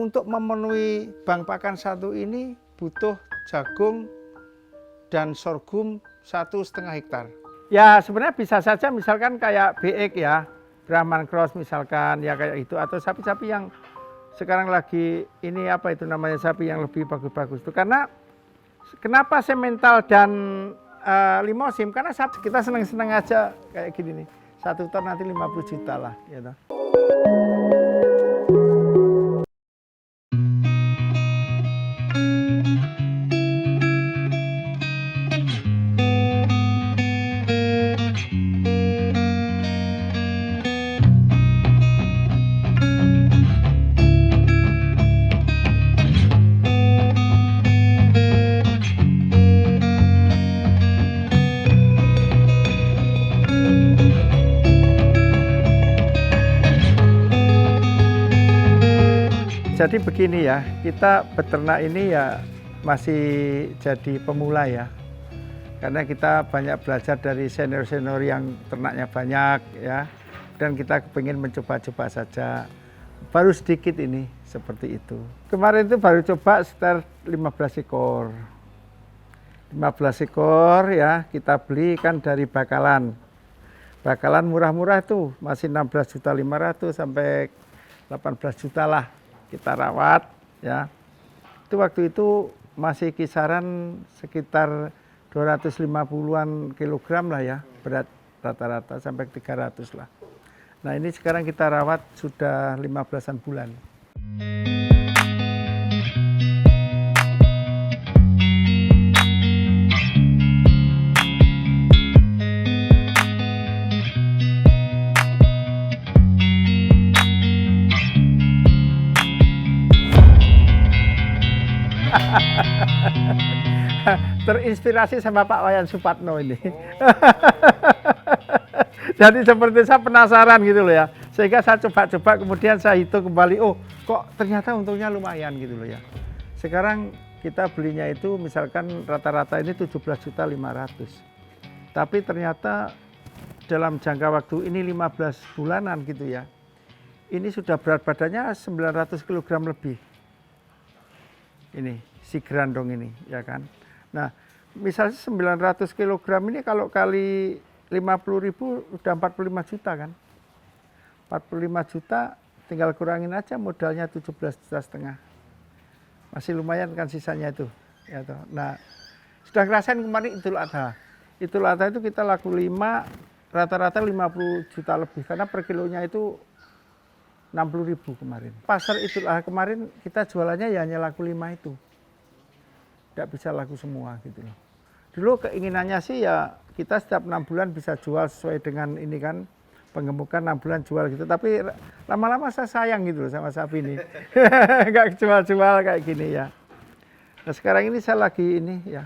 untuk memenuhi bank pakan satu ini butuh jagung dan sorghum 1,5 hektar. Ya sebenarnya bisa saja misalkan kayak BX ya, Brahman Cross misalkan ya kayak itu, atau sapi-sapi yang sekarang lagi ini apa itu namanya, sapi yang lebih bagus-bagus itu. Karena kenapa semental dan limosim, karena kita seneng-seneng aja kayak gini nih, 1 ton nanti 50 juta lah gitu. Jadi begini ya, kita beternak ini ya masih jadi pemula ya. Karena kita banyak belajar dari senior-senior yang ternaknya banyak ya. Dan kita kepingin mencoba-coba saja. Baru sedikit ini, seperti itu. Kemarin itu baru coba sekitar 15 ekor. 15 ekor ya, kita beli kan dari Bakalan. Bakalan murah-murah tuh, masih 16.500.000 sampai 18 juta lah. Kita rawat ya, itu waktu itu masih kisaran sekitar 250-an kilogram lah ya, berat rata-rata sampai 300 lah. Nah ini sekarang kita rawat sudah 15-an bulan. Terinspirasi sama Pak Wayan Supatno ini. Jadi seperti saya penasaran gitu loh ya. Sehingga saya coba-coba kemudian saya hitung kembali, oh kok ternyata untungnya lumayan gitu loh ya. Sekarang kita belinya itu misalkan rata-rata ini 17.500.000. Tapi ternyata dalam jangka waktu ini 15 bulanan gitu ya. Ini sudah berat badannya 900 kg lebih. Ini si grandong ini ya kan. Nah, misalnya 900 kg ini kalau kali 50.000 udah 45 juta kan. 45 juta tinggal kurangin aja modalnya 17,5 juta. Masih lumayan kan sisanya itu. Ya toh. Nah, sudah ngerasain kemarin Idul Adha. Idul Adha itu kita laku 5, rata-rata 50 juta lebih. Karena per kilonya itu 60.000 kemarin. Pasar Idul Adha kemarin kita jualannya ya hanya laku 5 itu. Tidak bisa laku semua gitu loh. Dulu keinginannya sih ya kita setiap 6 bulan bisa jual sesuai dengan ini kan, penggemukan 6 bulan jual gitu. Tapi lama-lama saya sayang gitu loh sama sapi ini. Nggak jual-jual kayak gini ya. Nah sekarang ini saya lagi ini ya,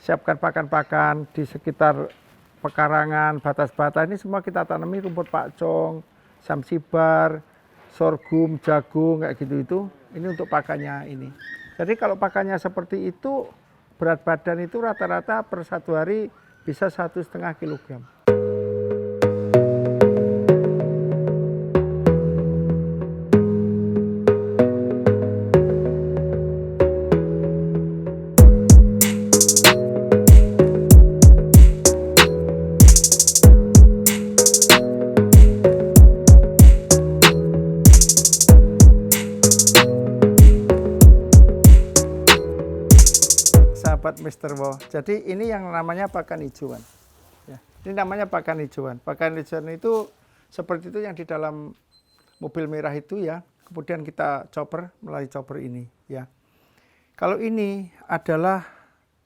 siapkan pakan-pakan di sekitar pekarangan, batas-batas ini semua kita tanami rumput pakcong, samsibar, sorghum, jagung kayak gitu itu. Ini untuk pakannya ini. Jadi kalau pakannya seperti itu, berat badan itu rata-rata per 1 hari bisa 1,5 kilogram. Sahabat Mr. Wo. Jadi ini yang namanya pakan hijauan. Ya, ini namanya pakan hijauan. Pakan hijauan itu seperti itu yang di dalam mobil merah itu ya. Kemudian kita chopper melalui chopper ini ya. Kalau ini adalah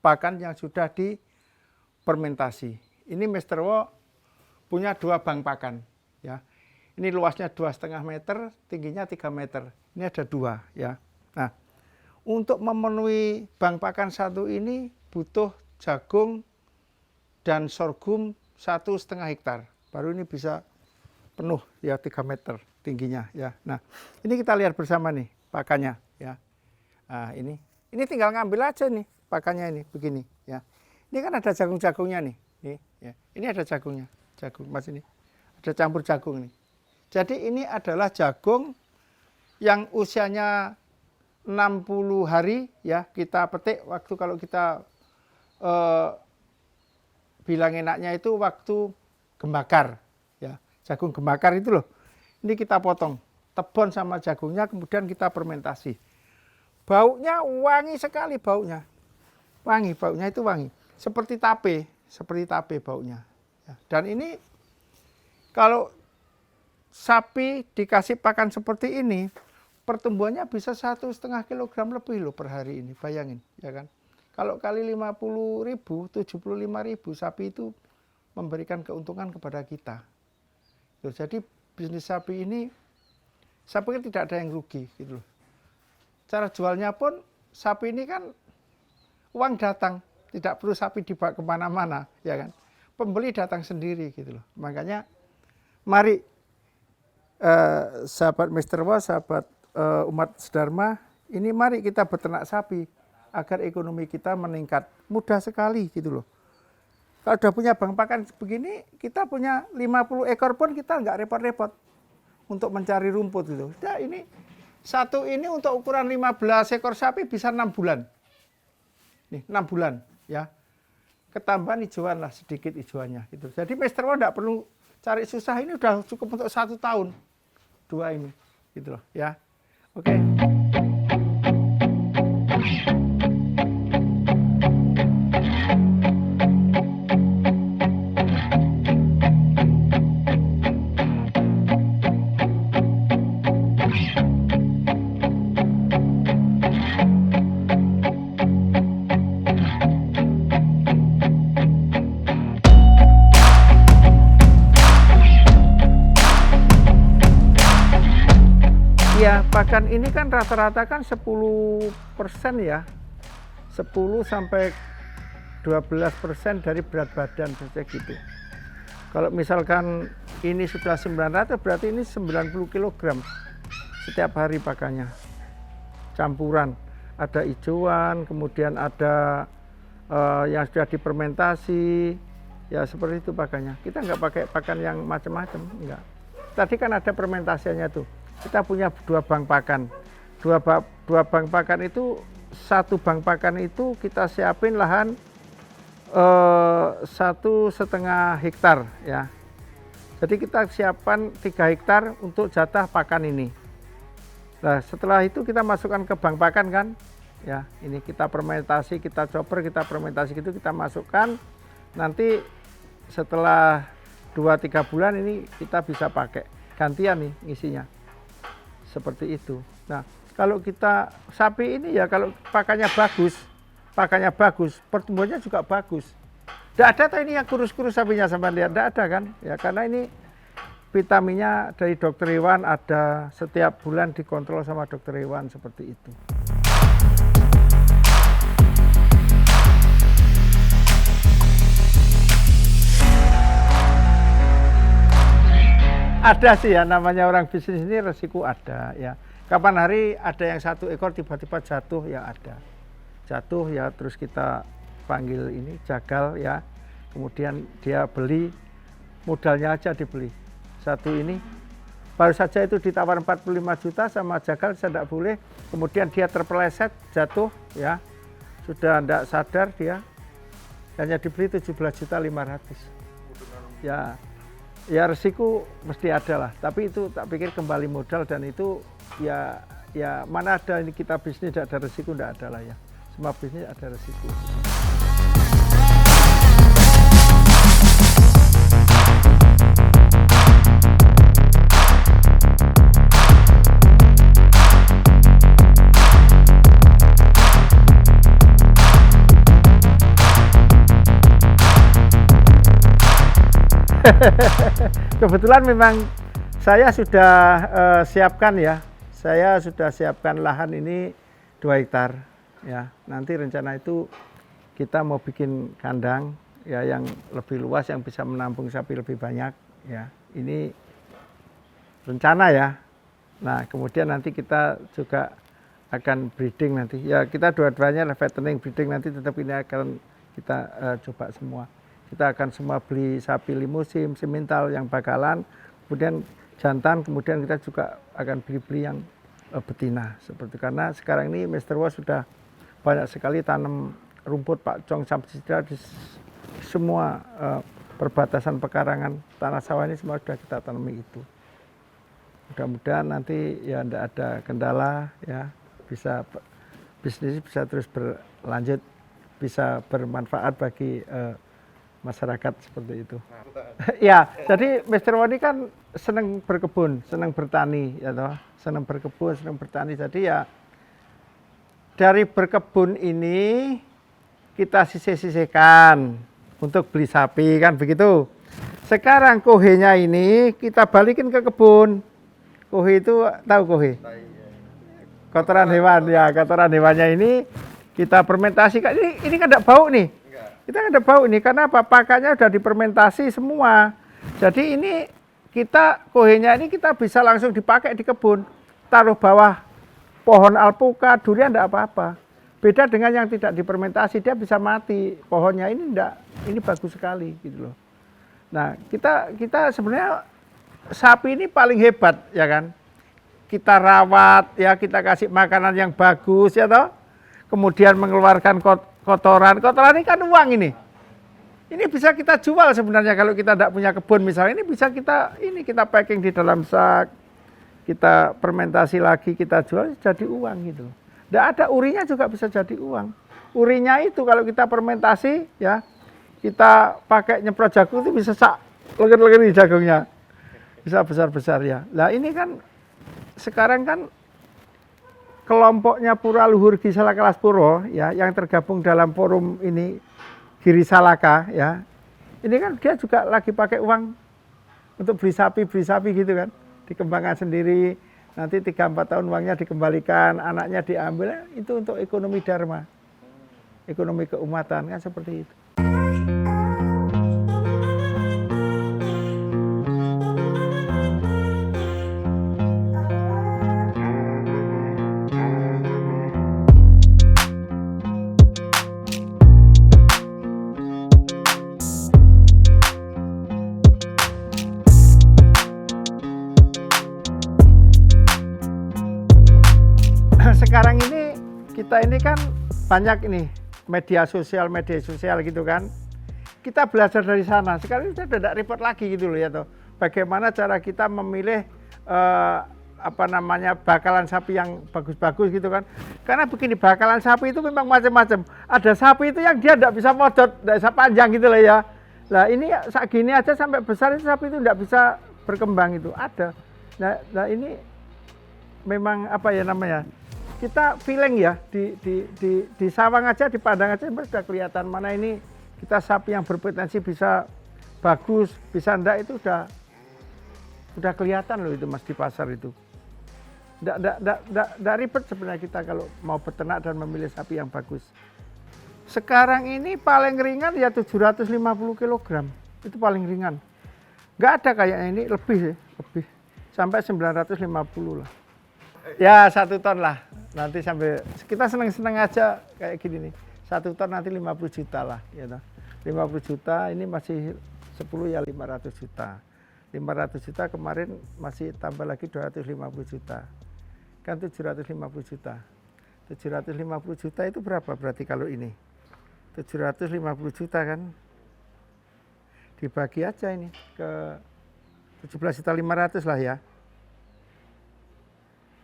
pakan yang sudah difermentasi. Ini Mr. Wo punya 2 bank pakan ya. Ini luasnya 2,5 meter, tingginya 3 meter. Ini ada 2 ya. Nah, untuk memenuhi bank pakan satu ini butuh jagung dan sorghum 1,5 hektar. Baru ini bisa penuh ya 3 meter tingginya ya. Nah, ini kita lihat bersama nih pakannya ya. Nah, ini tinggal ngambil aja nih pakannya ini begini ya. Ini kan ada jagung-jagungnya nih. Nih ya. Ini ada jagungnya. Jagung Mas ini. Ada campur jagung nih. Jadi ini adalah jagung yang usianya 60 hari ya kita petik waktu kalau kita bilang enaknya itu waktu gembakar ya. Jagung gembakar itu loh. Ini kita potong tebon sama jagungnya kemudian kita fermentasi. Baunya wangi sekali baunya. Wangi, baunya itu wangi. Seperti tape baunya. Ya. Dan ini kalau sapi dikasih pakan seperti ini, pertumbuhannya bisa 1,5 kilogram lebih loh per hari ini, bayangin, ya kan? Kalau kali 50.000, 75.000 sapi itu memberikan keuntungan kepada kita. Loh, jadi bisnis sapi ini, saya pikir tidak ada yang rugi, gitu loh. Cara jualnya pun sapi ini kan uang datang, tidak perlu sapi dibawa kemana-mana, ya kan? Pembeli datang sendiri, gitu loh. Makanya, mari sahabat Mr. Was, sahabat umat Sedharma, ini mari kita beternak sapi agar ekonomi kita meningkat. Mudah sekali gitu loh. Kalau udah punya bank pakan begini, kita punya 50 ekor pun kita nggak repot-repot untuk mencari rumput gitu. Nah, ini satu ini untuk ukuran 15 ekor sapi bisa 6 bulan. Nih, 6 bulan ya. Ketambahan hijauan lah sedikit hijauannya gitu. Jadi Mr. Was nggak perlu cari susah, ini udah cukup untuk 1 tahun. 2 ini gitu loh ya. Oke. Ya, pakan ini kan rata-rata kan 10% ya. 10 sampai 12% dari berat badan saja gitu. Kalau misalkan ini sudah 900 berarti ini 90 kg setiap hari pakannya. Campuran, ada hijauan, kemudian ada yang sudah difermentasi, ya seperti itu pakannya. Kita nggak pakai pakan yang macam-macam, enggak. Tadi kan ada fermentasinya tuh. Kita punya 2 bank pakan. Dua bank pakan itu, 1 bank pakan itu kita siapin lahan 1,5 hektar ya. Jadi kita siapkan 3 hektar untuk jatah pakan ini. Nah, setelah itu kita masukkan ke bank pakan kan. Ya, ini kita fermentasi, kita chopper, kita fermentasi gitu kita masukkan. Nanti setelah 2-3 bulan ini kita bisa pakai. Gantian nih ngisinya. Seperti itu. Nah, kalau kita sapi ini ya kalau pakannya bagus, pertumbuhannya juga bagus. Tidak ada tuh ini yang kurus-kurus sapinya sampai lihat, tidak ada kan? Ya karena ini vitaminnya dari dokter hewan ada, setiap bulan dikontrol sama dokter hewan seperti itu. Ada sih ya, namanya orang bisnis ini resiko ada ya. Kapan hari ada yang 1 ekor tiba-tiba jatuh ya ada. Jatuh ya terus kita panggil ini jagal ya. Kemudian dia beli, modalnya aja dibeli. 1 ini baru saja itu ditawar 45 juta sama jagal saya tidak boleh. Kemudian dia terpeleset jatuh ya. Sudah tidak sadar dia. Hanya dibeli 17.500.000. Ya. Ya resiko mesti ada lah, tapi itu tak pikir kembali modal dan itu ya mana ada ini kita bisnis tidak ada resiko, tidak ada lah ya. Semua bisnis ada resiko. Kebetulan memang saya sudah siapkan ya, saya sudah siapkan lahan ini 2 hektar ya. Nanti rencana itu kita mau bikin kandang ya yang lebih luas yang bisa menampung sapi lebih banyak ya. Ini rencana ya. Nah kemudian nanti kita juga akan breeding nanti ya, kita dua-duanya fattening breeding nanti tetap ini akan kita coba semua. Kita akan semua beli sapi limusin, semental yang bakalan, kemudian jantan, kemudian kita juga akan beli-beli yang betina. Seperti karena sekarang ini Mr. Was sudah banyak sekali tanam rumput Pak Chong Samsitra di semua perbatasan pekarangan tanah sawah ini semua sudah kita tanami itu. Mudah-mudahan nanti ya tidak ada kendala ya, bisa bisnis bisa terus berlanjut, bisa bermanfaat bagi masyarakat seperti itu. Ya, jadi Mr. Wani kan senang berkebun, senang bertani ya toh, senang berkebun, senang bertani. Jadi ya dari berkebun ini kita sisih-sisihkan untuk beli sapi kan begitu. Sekarang kohenya ini kita balikin ke kebun. Kohe itu tahu kohe? Kotoran hewan ya, kotoran hewannya ini kita fermentasi. Ini kan tidak bau nih. Kita kan tidak bau nih karena apa? Pakannya sudah difermentasi semua. Jadi ini kita kohenya ini kita bisa langsung dipakai di kebun. Taruh bawah pohon alpukat, durian tidak apa-apa. Beda dengan yang tidak difermentasi, dia bisa mati. Pohonnya ini enggak, ini bagus sekali gitu loh. Nah, kita sebenarnya sapi ini paling hebat ya kan. Kita rawat ya, kita kasih makanan yang bagus ya toh. Kemudian mengeluarkan kotoran. Kotoran ini kan uang ini. Ini bisa kita jual sebenarnya kalau kita tidak punya kebun misalnya, ini bisa kita packing di dalam sak. Kita fermentasi lagi, kita jual jadi uang gitu. Tidak ada urinya juga bisa jadi uang. Urinya itu kalau kita fermentasi ya, kita pakai nyemprot jagung itu bisa sak leger-leger di jagungnya. Bisa besar-besar ya. Nah ini kan sekarang kan kelompoknya Pura Luhur Gisalaka Laspuro ya, yang tergabung dalam forum ini Giri Salaka ya. Ini kan dia juga lagi pakai uang untuk beli sapi gitu kan. Dikembangkan sendiri, nanti 3-4 tahun uangnya dikembalikan, anaknya diambil, itu untuk ekonomi dharma, ekonomi keumatan kan seperti itu. Sekarang ini kita ini kan banyak ini media sosial gitu kan. Kita belajar dari sana. Sekarang kita tidak repot lagi gitu loh ya toh. Bagaimana cara kita memilih bakalan sapi yang bagus-bagus gitu kan. Karena begini, bakalan sapi itu memang macam-macam. Ada sapi itu yang dia tidak bisa modot, tidak bisa panjang gitu loh ya. Nah ini gini aja sampai besar itu sapi itu tidak bisa berkembang itu ada. Nah ini memang kita feeling ya di sawang aja, di padang aja sudah kelihatan mana ini kita sapi yang berpotensi bisa bagus, bisa enggak, itu udah kelihatan loh itu Mas di pasar itu. Enggak ribet sebenarnya kita kalau mau beternak dan memilih sapi yang bagus. Sekarang ini paling ringan ya 750 kg. Itu paling ringan. Enggak ada kayaknya ini lebih sampai 950 lah. Ya 1 ton lah. Nanti sampai kita seneng-seneng aja kayak gini nih. 1 ton nanti 50 juta lah ya. 50 juta ini masih 10 ya 500 juta. 500 juta kemarin masih tambah lagi 250 juta. Kan 750 juta. 750 juta itu berapa berarti kalau ini? 750 juta kan. Dibagi aja ini ke 17.500.000 lah ya.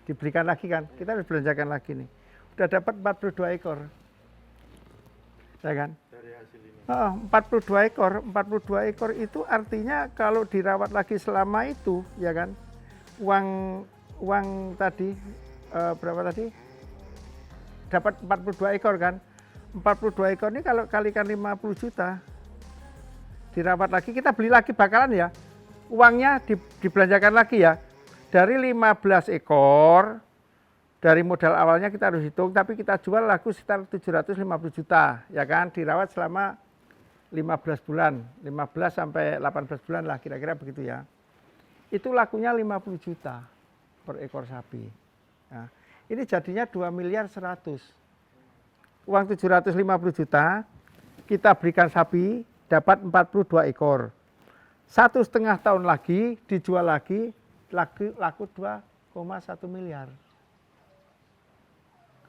Diberikan lagi kan, kita harus belanjakan lagi nih. Udah dapat 42 ekor. Ya kan? Dari hasil ini. 42 ekor itu artinya kalau dirawat lagi selama itu, ya kan? Uang tadi berapa tadi? Dapat 42 ekor kan? 42 ekor ini kalau kalikan 50 juta dirawat lagi, kita beli lagi bakalan ya. Uangnya dibelanjakan lagi ya. Dari 15 ekor, dari modal awalnya kita harus hitung, tapi kita jual laku sekitar 750 juta, ya kan, dirawat selama 15 bulan, 15 sampai 18 bulan lah kira-kira begitu ya. Itu lakunya 50 juta per ekor sapi. Nah, ini jadinya 2 miliar 100. Uang 750 juta, kita berikan sapi, dapat 42 ekor. 1,5 tahun lagi, dijual lagi, laku 2,1 miliar.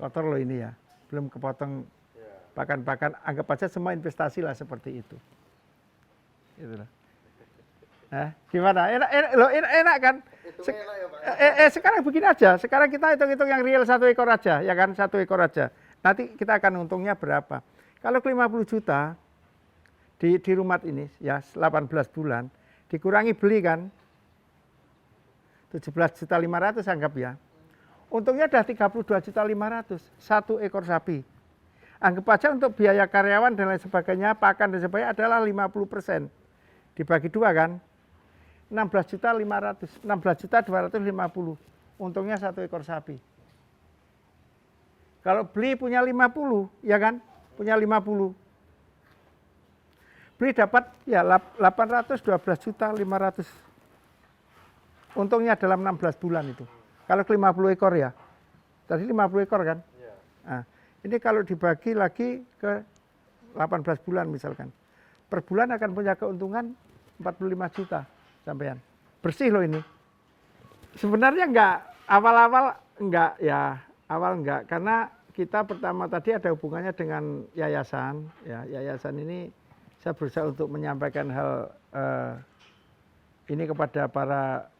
kotor loh ini ya, belum kepotong pakan-pakan, anggap aja semua investasi lah seperti itu. Gitu loh. Gimana? Enak kan? Sekarang begini aja, sekarang kita hitung-hitung yang real 1 ekor aja, ya kan, 1 ekor aja. Nanti kita akan untungnya berapa. Kalau 50 juta di rumah ini, ya 18 bulan, dikurangi beli kan, 17.500.000 anggap ya. Untungnya udah 32.500.000, 1 ekor sapi. Anggap aja untuk biaya karyawan dan lain sebagainya, pakan dan sebagainya adalah 50%. Dibagi 2 kan, 16.500.000, 16.250.000. Untungnya 1 ekor sapi. Kalau beli punya 50, ya kan? Punya 50. Beli dapat ya 812.500.000. Untungnya dalam 16 bulan itu. Kalau 50 ekor ya. Tadi 50 ekor kan? Nah, ini kalau dibagi lagi ke 18 bulan misalkan. Per bulan akan punya keuntungan 45 juta sampean. Bersih loh ini. Sebenarnya enggak, awal-awal enggak ya, awal enggak. Karena kita pertama tadi ada hubungannya dengan yayasan. Ya, yayasan ini saya berusaha untuk menyampaikan hal ini kepada para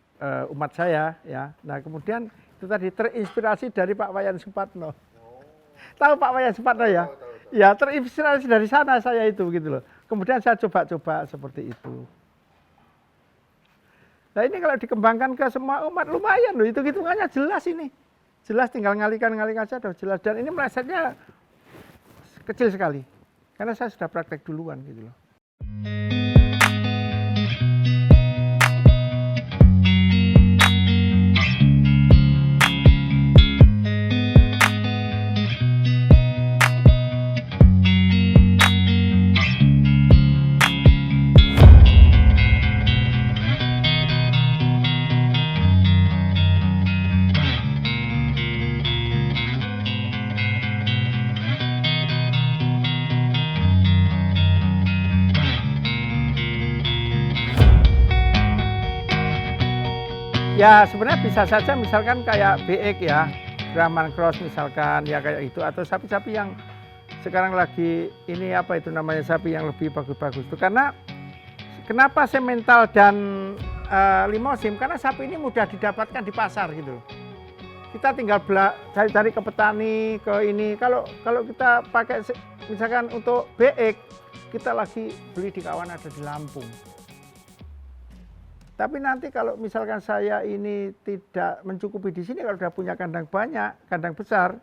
umat saya. Ya. Nah kemudian itu tadi terinspirasi dari Pak Wayan Supatno. Tahu Pak Wayan Supatno ya? Tahu. Ya terinspirasi dari sana saya itu gitu loh. Kemudian saya coba-coba seperti itu. Nah ini kalau dikembangkan ke semua umat lumayan loh, itu hitungannya jelas ini. Jelas tinggal ngalikan aja udah jelas. Dan ini melesetnya kecil sekali. Karena saya sudah praktek duluan gitu loh. Ya sebenarnya bisa saja misalkan kayak BX ya, Brahman Cross misalkan ya kayak itu, atau sapi-sapi yang sekarang lagi ini apa itu namanya, sapi yang lebih bagus-bagus itu. Karena kenapa semental dan limosim, karena sapi ini mudah didapatkan di pasar gitu loh. Kita tinggal cari-cari ke petani, ke ini. Kalau kita pakai misalkan untuk BX, kita lagi beli di kawan ada di Lampung. Tapi nanti kalau misalkan saya ini tidak mencukupi di sini, kalau sudah punya kandang banyak, kandang besar,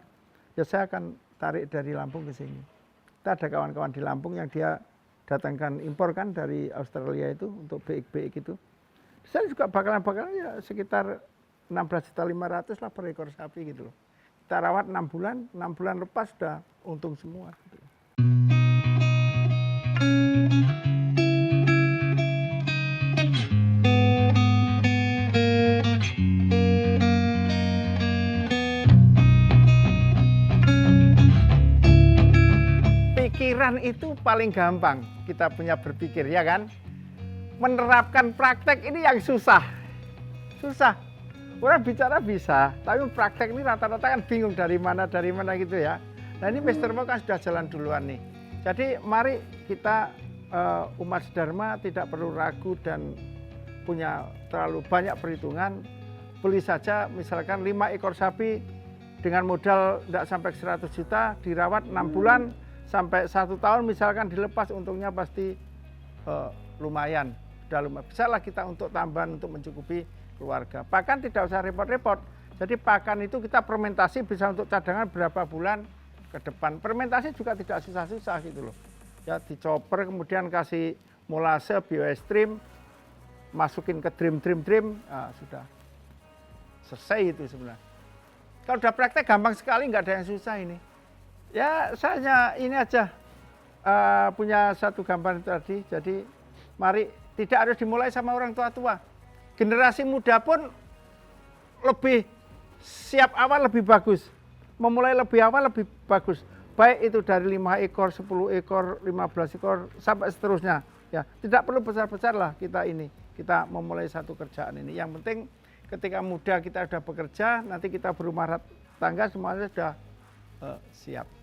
ya saya akan tarik dari Lampung ke sini. Kita ada kawan-kawan di Lampung yang dia datangkan impor kan dari Australia itu untuk BX itu. Saya juga bakalan ya sekitar 16.500.000 lah per ekor sapi gitu loh. Kita rawat 6 bulan lepas sudah untung semua. Gitu. Pikiran itu paling gampang kita punya berpikir ya kan. Menerapkan praktek ini yang susah. Orang bicara bisa, tapi praktek ini rata-rata kan bingung dari mana gitu ya. Nah ini Mr. Mo kan sudah jalan duluan nih. Jadi mari kita umat Dharma tidak perlu ragu dan punya terlalu banyak perhitungan. Beli saja misalkan 5 ekor sapi dengan modal tidak sampai 100 juta, dirawat 6 bulan sampai 1 tahun misalkan dilepas, untungnya pasti lumayan. Sudah lumayan. Bisa lah kita untuk tambahan untuk mencukupi keluarga. Pakan tidak usah repot-repot. Jadi pakan itu kita fermentasi bisa untuk cadangan berapa bulan ke depan. Fermentasi juga tidak susah-susah gitu loh. Ya dicoper kemudian kasih molase, bioestrim, masukin ke dream, sudah selesai itu sebenarnya. Kalau udah praktek gampang sekali, nggak ada yang susah ini. Ya saya ini aja punya satu gambar tadi. Jadi mari tidak harus dimulai sama orang tua-tua. Generasi muda pun lebih siap awal lebih bagus. Memulai lebih awal lebih bagus. Baik itu dari 5 ekor, 10 ekor, 15 ekor, sampai seterusnya. Ya, tidak perlu besar-besar lah kita ini. Kita memulai satu kerjaan ini. Yang penting ketika muda kita sudah bekerja, nanti kita berumah tangga semuanya sudah siap.